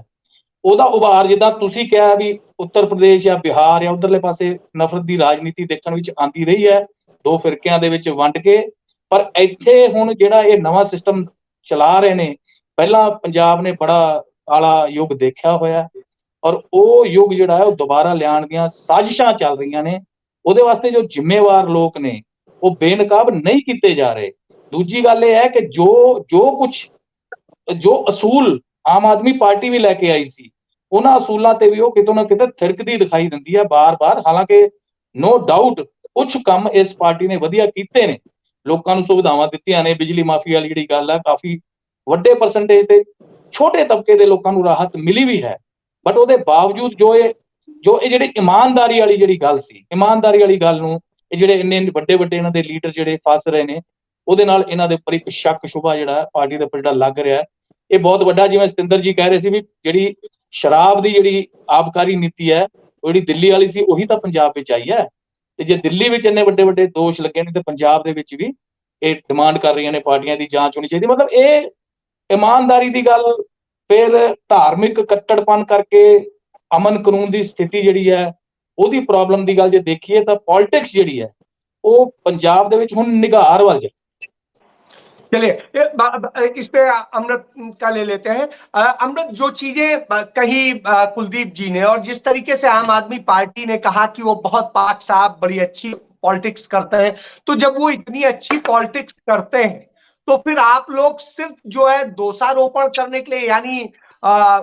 Speaker 5: ਉਹਦਾ ਉਭਾਰ, ਜਿੱਦਾਂ ਤੁਸੀਂ ਕਿਹਾ ਵੀ ਉੱਤਰ ਪ੍ਰਦੇਸ਼ ਜਾਂ ਬਿਹਾਰ ਜਾਂ ਉਧਰਲੇ ਪਾਸੇ ਨਫ਼ਰਤ ਦੀ ਰਾਜਨੀਤੀ ਦੇਖਣ ਵਿੱਚ ਆਂਦੀ ਰਹੀ ਹੈ, ਦੋ ਫਿਰਕਿਆਂ ਦੇ ਵਿੱਚ ਵੰਡ ਕੇ। ਪਰ ਇੱਥੇ ਹੁਣ ਜਿਹੜਾ ਇਹ ਨਵਾਂ ਸਿਸਟਮ ਚਲਾ ਰਹੇ ਨੇ, ਪਹਿਲਾਂ ਪੰਜਾਬ ਨੇ ਬੜਾ ਆਲਾ ਯੁੱਗ ਦੇਖਿਆ ਹੋਇਆ, ਔਰ ਉਹ ਯੁੱਗ ਜਿਹੜਾ ਹੈ ਉਹ ਦੁਬਾਰਾ ਲਿਆਉਣ ਦੀਆਂ ਸਾਜ਼ਿਸ਼ਾਂ ਚੱਲ ਰਹੀਆਂ ਨੇ। ਉਹਦੇ ਵਾਸਤੇ ਜੋ ਜ਼ਿੰਮੇਵਾਰ ਲੋਕ ਨੇ ਉਹ ਬੇਨਕਾਬ ਨਹੀਂ ਕੀਤੇ ਜਾ ਰਹੇ। ਦੂਜੀ ਗੱਲ ਇਹ ਹੈ ਕਿ ਜੋ ਅਸੂਲ ਆਮ ਆਦਮੀ ਪਾਰਟੀ ਵੀ ਲੈ ਕੇ ਆਈ ਸੀ, ਉਹਨਾਂ ਅਸੂਲਾਂ ਤੇ ਵੀ ਉਹ ਕਿਤੋਂ ਨਾ ਕਿਤੇ ਥਿਰਕਦੀ ਦਿਖਾਈ ਦਿੰਦੀ ਹੈ ਬਾਰ-ਬਾਰ। ਹਾਲਾਂਕਿ ਨੋ ਡਾਊਟ ਕੁਝ ਕੰਮ ਇਸ ਪਾਰਟੀ ਨੇ ਵਧੀਆ ਕੀਤੇ ਨੇ, ਲੋਕਾਂ ਨੂੰ ਸੁਵਿਧਾਵਾਂ ਦਿੱਤੀਆਂ ਨੇ। ਬਿਜਲੀ ਮਾਫੀ ਵਾਲੀ ਜਿਹੜੀ ਗੱਲ ਹੈ, ਕਾਫੀ ਵੱਡੇ ਪਰਸੈਂਟੇਜ ਤੇ ਛੋਟੇ ਤਬਕੇ ਦੇ ਲੋਕਾਂ ਨੂੰ ਰਾਹਤ ਮਿਲੀ ਵੀ ਹੈ। ਬਟ ਉਹਦੇ ਬਾਵਜੂਦ ਜੋ ਇਹ ਜਿਹੜੀ ਇਮਾਨਦਾਰੀ ਵਾਲੀ ਜਿਹੜੀ ਗੱਲ ਸੀ, ਇਮਾਨਦਾਰੀ ਵਾਲੀ ਗੱਲ ਨੂੰ ਇਹ ਜਿਹੜੇ ਇੰਨੇ ਵੱਡੇ ਇਹਨਾਂ ਦੇ ਲੀਡਰ ਜਿਹੜੇ ਫਸ ਰਹੇ ਨੇ, ਉਹਦੇ ਨਾਲ ਇਹਨਾਂ ਦੇ ਉੱਪਰ ਇੱਕ ਸ਼ੱਕ ਸ਼ੁਬਾ ਜਿਹੜਾ ਪਾਰਟੀ ਦੇ ਉੱਪਰ ਜਿਹੜਾ ਲੱਗ ਰਿਹਾ, ਇਹ ਬਹੁਤ ਵੱਡਾ। ਜਿਵੇਂ ਸਤਿੰਦਰ ਜੀ ਕਹਿ ਰਹੇ ਸੀ ਵੀ ਜਿਹੜੀ ਸ਼ਰਾਬ ਦੀ ਜਿਹੜੀ ਆਬਕਾਰੀ ਨੀਤੀ ਹੈ, ਉਹ ਜਿਹੜੀ ਦਿੱਲੀ ਵਾਲੀ ਸੀ ਉਹੀ ਤਾਂ ਪੰਜਾਬ ਵਿੱਚ ਆਈ ਹੈ। ਤੇ ਜੇ ਦਿੱਲੀ ਵਿੱਚ ਇੰਨੇ ਵੱਡੇ ਵੱਡੇ ਦੋਸ਼ ਲੱਗੇ ਨੇ ਤੇ ਪੰਜਾਬ ਦੇ ਵਿੱਚ ਵੀ ਇਹ ਡਿਮਾਂਡ ਕਰ ਰਹੀਆਂ ਨੇ ਪਾਰਟੀਆਂ ਦੀ ਜਾਂਚ ਹੋਣੀ ਚਾਹੀਦੀ। ਮਤਲਬ ਇਹ ਇਮਾਨਦਾਰੀ ਦੀ ਗੱਲ, ਫਿਰ ਧਾਰਮਿਕ ਕੱਟੜਪਨ ਕਰਕੇ ਅਮਨ ਕਾਨੂੰਨ ਦੀ ਸਥਿਤੀ ਜਿਹੜੀ ਹੈ ਉਹਦੀ ਪ੍ਰੋਬਲਮ ਦੀ ਗੱਲ ਜੇ ਦੇਖੀਏ ਤਾਂ ਪੋਲਿਟਿਕਸ ਜਿਹੜੀ ਹੈ ਉਹ ਪੰਜਾਬ ਦੇ ਵਿੱਚ ਹੁਣ ਨਿਗਾਰ ਵੱਲ ਜਾ।
Speaker 1: चलिए इस पे अमृत का ले लेते हैं। अमृत, जो चीजें कही कुलदीप जी ने, और जिस तरीके से आम आदमी पार्टी ने कहा कि वो बहुत पाक साहब बड़ी अच्छी पॉलिटिक्स करते हैं, तो जब वो इतनी अच्छी पॉलिटिक्स करते हैं तो फिर आप लोग सिर्फ जो है दोषारोपण करने के लिए, यानी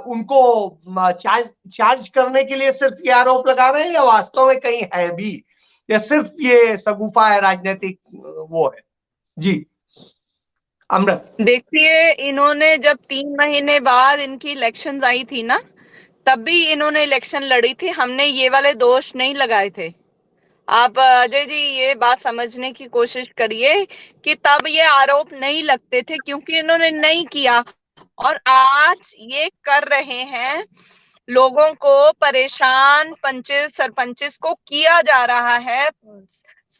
Speaker 1: उनको चार्ज करने के लिए सिर्फ ये आरोप लगा रहे हैं, या वास्तव में कहीं है भी, या सिर्फ ये सगुफा है, राजनीतिक वो है? जी अमृत।
Speaker 2: देखिए, इन्होंने जब 3 महीने बाद इनकी इलेक्शंस आई थी ना, तब भी इन्होंने इलेक्शन लड़ी थी, हमने ये वाले दोष नहीं लगाए थे। आप अजय जी ये बात समझने की कोशिश करिए कि तब ये आरोप नहीं लगते थे क्योंकि इन्होंने नहीं किया, और आज ये कर रहे हैं। लोगों को परेशान, पंचेस सरपंचेस को किया जा रहा है,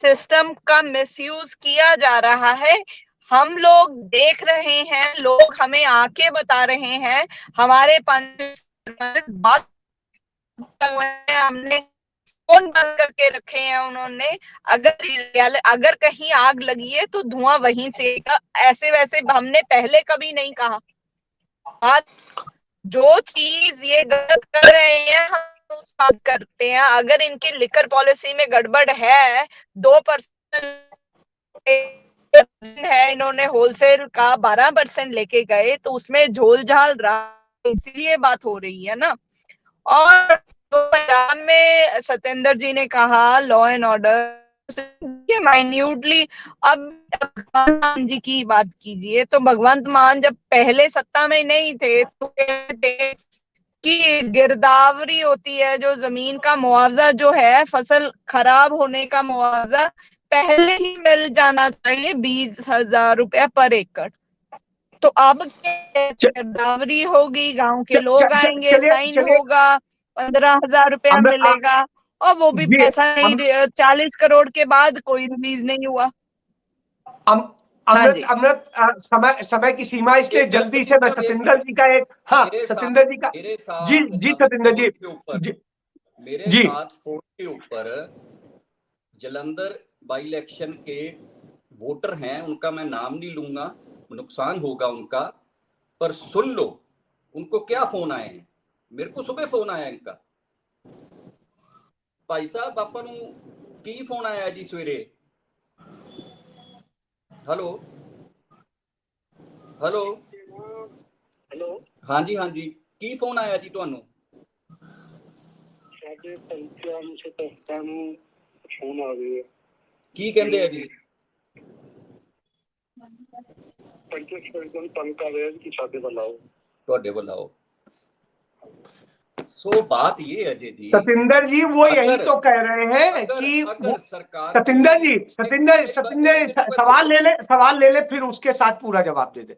Speaker 2: सिस्टम का मिसयूज किया जा रहा है। हम लोग देख रहे हैं, लोग हमें आके बता रहे हैं, हमारे बात हमने फोन बंद करके रखे हैं उन्होंने। अगर कहीं आग लगी है तो धुआं वहीं से, ऐसे वैसे हमने पहले कभी नहीं कहा। बात जो चीज ये गलत कर रहे हैं हम उस बात करते हैं। अगर इनकी लिकर पॉलिसी में गड़बड़ है, 2% है, इन्होंने होलसेल का 12% लेके गए, तो उसमें झोल झाल रहा, इसीलिए बात हो रही है ना। और तो पंजाब में सत्येंद्र जी ने कहा लॉ एंड ऑर्डर माइन्यूटली, अब भगवंत मान जी की बात कीजिए, तो भगवंत मान जब पहले सत्ता में नहीं थे तो कहते कि गिरदावरी होती है, जो जमीन का मुआवजा जो है, फसल खराब होने का मुआवजा पहले ही मिल जाना चाहिए, 20,000 रुपया पर एकड़। तो अब गिरदावरी होगी, गांव के लोग आएंगे, साइन होगा, 15,000 रुपया मिलेगा, और वो भी पैसा नहीं, 40 करोड़ के बाद कोई रिलीज नहीं हुआ।
Speaker 1: अमृत, समय की सीमा, इसलिए जल्दी से मैं सत्येंद्र जी का एक, हाँ सत्येंद्र जी का, जी सत्येंद्र जी,
Speaker 3: मेरे साथ फोन के ऊपर जलंधर बाई इलेक्शन के वोटर हैं, उनका मैं नाम नहीं लूंगा, नुकसान होगा उनका, पर सुन लो उनको क्या फोन आए हैं। मेरे को सुबह फोन आया इनका, भाई साहब आपा नू की फोन आया जी सवेरे। हेलो हेलो
Speaker 6: हेलो,
Speaker 3: हाँ जी की फोन आया जी ਤੁਹਾਨੂੰ?
Speaker 6: ਸਾਡੇ ਪੰਚਾਂ ਨੂੰ ਸਤਿਆਂ ਨੂੰ ਫੋਨ ਆ ਗਏ।
Speaker 3: ਕੀ ਕਹਿੰਦੇ ਆ ਜੀ?
Speaker 6: पंचायत सरपंच तंग कर रहे हैं कि सादे ਵੱਲ ਆਓ,
Speaker 3: ਤੁਹਾਡੇ ਵੱਲ ਆਓ। सो बात ये है जी
Speaker 1: सत्येंद्र जी, वो यही तो कह रहे हैं कि
Speaker 3: सरकार,
Speaker 1: सत्येंद्र जी सवाल ले ले फिर उसके साथ पूरा जवाब दे दे,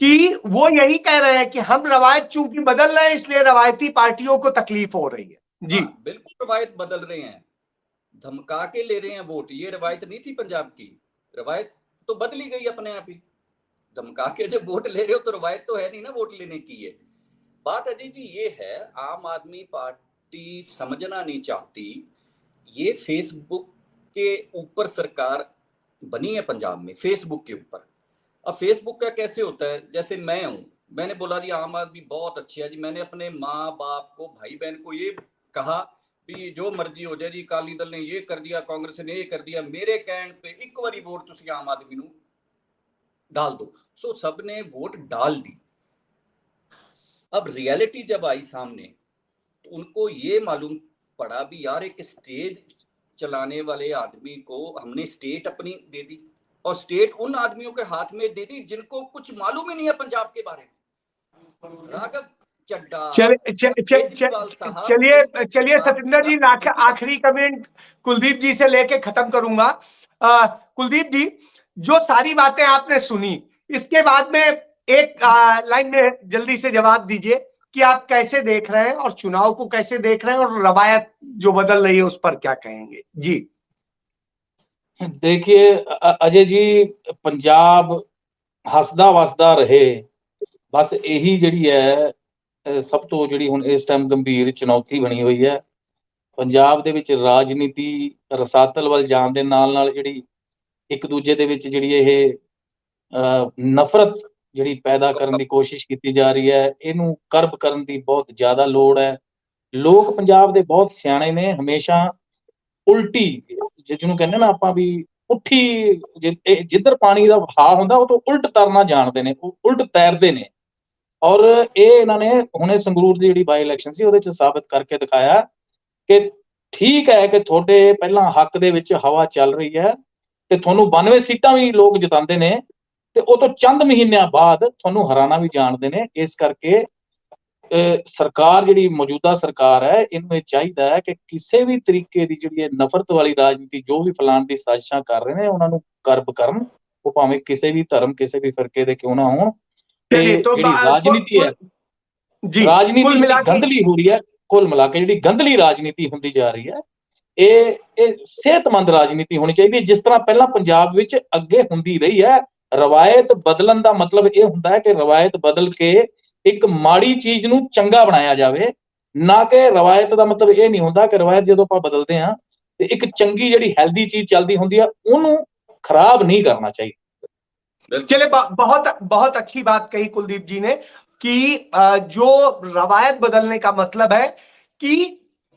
Speaker 1: कि वो यही कह रहे हैं कि हम रवायत चूंकि बदल रहे हैं, इसलिए रवायती पार्टियों को तकलीफ हो रही है। जी
Speaker 3: बिल्कुल रवायत बदल रहे हैं, धमका के ले रहे हैं वोट। ये रवायत नहीं थी पंजाब की, रवायत तो बदली गई अपने आप ही। धमका के जब वोट ले रहे हो तो रवायत तो है नहीं ना वोट लेने की। है बात अजय जी ये है, आम आदमी पार्टी समझना नहीं चाहती। ये फेसबुक के ऊपर सरकार बनी है पंजाब में, फेसबुक के ऊपर। अब फेसबुक का कैसे होता है, जैसे मैं हूं, मैंने बोला जी आम आदमी बहुत अच्छी है जी, मैंने अपने माँ बाप को, भाई बहन को ये कहा भी जो मर्जी हो जाए जी, अकाली दल ने ये कर दिया, कांग्रेस ने ये कर दिया, मेरे कहने पे एक बारी वोट तुसी आम आदमी नू डाल दो। सो सब ने वोट डाल दी। अब रियलिटी जब आई सामने तो उनको ये मालूम पड़ा भी यार एक स्टेज चलाने वाले आदमी को हमने स्टेट अपनी दे दी, और स्टेट उन आदमियों के हाथ में दे दी जिनको कुछ मालूम ही नहीं है पंजाब के बारे में। राघव चड्डा,
Speaker 1: चलिए सत्येंद्र जी, आखिरी कमेंट कुलदीप जी से लेके खत्म करूंगा। कुलदीप जी, जो सारी बातें आपने सुनी, इसके बाद में एक लाइन में जल्दी से जवाब दीजिए कि आप कैसे देख रहे हैं और चुनाव को कैसे देख रहे हैं, और रवायत जो बदल रही है उस पर क्या कहेंगे? जी
Speaker 5: देखिए अजय जी, पंजाब हसदा वसदा रहे, बस यही जी है सब तो जी हुण इस टाइम गंभीर चुनौती बनी हुई है। पंजाब दे विच राजनीति रसातल वल जाण दे नाल जिहड़ी एक दूजे दे विच जिहड़ी ये नफरत जिहड़ी पैदा करन दी कोशिश की जा रही है, इहनूं करब करन दी बहुत ज़्यादा लोड़ है। लोग पंजाब दे बहुत सियाणे ने, हमेशा उल्टी जिहनूं कहंदे ना आपां भी पुट्ठी जिधर पानी दा वहाव हुंदा ਉਹ ਤੋਂ ਉਲਟ ਤਰਨਾ ਜਾਣਦੇ ਨੇ, ਉਹ ਉਲਟ ਤੈਰਦੇ ਨੇ। ਔਰ ਇਹ ਇਹਨਾਂ ਨੇ ਹੁਣੇ ਸੰਗਰੂਰ ਦੀ ਜਿਹੜੀ ਬਾਈ ਇਲੈਕਸ਼ਨ ਸੀ ਉਹਦੇ ਚ ਸਾਬਤ ਕਰਕੇ ਦਿਖਾਇਆ ਕਿ ਠੀਕ ਹੈ ਕਿ ਤੁਹਾਡੇ ਪਹਿਲਾਂ ਹੱਕ ਦੇ ਵਿੱਚ ਹਵਾ ਚੱਲ ਰਹੀ ਹੈ ਤੇ ਤੁਹਾਨੂੰ 92 ਸੀਟਾਂ ਵੀ ਲੋਕ ਜਿਤਾਉਂਦੇ ਨੇ ਤੇ ਉਹ ਤੋਂ ਚੰਦ ਮਹੀਨਿਆਂ ਬਾਅਦ ਤੁਹਾਨੂੰ ਹਰਾਣਾ ਵੀ ਜਾਣਦੇ ਨੇ। ਇਸ ਕਰਕੇ ਸਰਕਾਰ ਜਿਹੜੀ ਮੌਜੂਦਾ ਸਰਕਾਰ ਹੈ ਇਹਨੂੰ ਇਹ ਚਾਹੀਦਾ ਹੈ ਕਿ ਕਿਸੇ ਵੀ ਤਰੀਕੇ ਦੀ ਜਿਹੜੀ ਨਫ਼ਰਤ ਵਾਲੀ ਰਾਜਨੀਤੀ ਜੋ ਵੀ ਫਲਾਣ ਦੀ ਸਾਜ਼ਿਸ਼ਾਂ ਕਰ ਰਹੇ ਨੇ ਉਹਨਾਂ ਨੂੰ ਕਰਬ ਕਰਨ, ਉਹ ਭਾਵੇਂ ਕਿਸੇ ਵੀ ਧਰਮ ਕਿਸੇ ਵੀ ਫਿਰਕੇ ਦੇ ਕਿਉਂ ਨਾ ਹੋਣ।
Speaker 1: तो
Speaker 5: ਜਿਹੜੀ ਰਾਜਨੀਤੀ ਹੈ
Speaker 1: जी
Speaker 5: ਰਾਜਨੀਤੀ
Speaker 1: कुल मिला के
Speaker 5: ਗੰਦਲੀ ਹੋ ਰਹੀ ਹੈ, ਕੁੱਲ ਮਿਲਾ ਕੇ ਜਿਹੜੀ ਗੰਦਲੀ ਰਾਜਨੀਤੀ ਹੁੰਦੀ ਜਾ ਰਹੀ ਹੈ ਇਹ ਸਿਹਤਮੰਦ ਰਾਜਨੀਤੀ ਹੋਣੀ ਚਾਹੀਦੀ ਹੈ। ਜਿਸ ਤਰ੍ਹਾਂ ਪਹਿਲਾਂ ਪੰਜਾਬ ਵਿੱਚ ਅੱਗੇ ਹੁੰਦੀ ਰਹੀ ਹੈ। ਰਵਾਇਤ ਬਦਲਣ ਦਾ ਮਤਲਬ ਇਹ ਹੁੰਦਾ ਹੈ ਕਿ ਰਵਾਇਤ ਬਦਲ ਕੇ ਇੱਕ ਮਾੜੀ ਚੀਜ਼ ਨੂੰ ਚੰਗਾ ਬਣਾਇਆ ਜਾਵੇ, ਨਾ ਕਿ ਰਵਾਇਤ ਦਾ ਮਤਲਬ ਇਹ ਨਹੀਂ ਹੁੰਦਾ ਕਿ ਰਵਾਇਤ ਜਦੋਂ ਆਪਾਂ ਬਦਲਦੇ ਹਾਂ ਤੇ ਇੱਕ ਚੰਗੀ ਜਿਹੜੀ ਹੈਲਦੀ ਚੀਜ਼ ਚੱਲਦੀ ਹੁੰਦੀ ਆ ਉਹਨੂੰ ਖਰਾਬ ਨਹੀਂ ਕਰਨਾ ਚਾਹੀਦਾ।
Speaker 1: चले बहुत बहुत अच्छी बात कही कुलदीप जी ने कि जो रवायत बदलने का मतलब है कि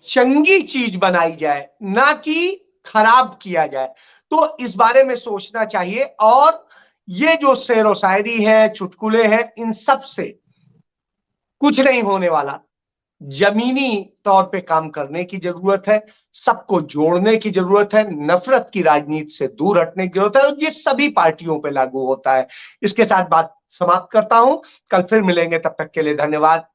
Speaker 1: चंगी चीज बनाई जाए, ना कि खराब किया जाए। तो इस बारे में सोचना चाहिए। और ये जो शेर व शायरी है, चुटकुले हैं, इन सब से कुछ नहीं होने वाला। जमीनी तौर पे काम करने की जरूरत है, सबको जोड़ने की जरूरत है, नफरत की राजनीति से दूर हटने की जरूरत है, और ये सभी पार्टियों पे लागू होता है। इसके साथ बात समाप्त करता हूं, कल फिर मिलेंगे, तब तक के लिए धन्यवाद।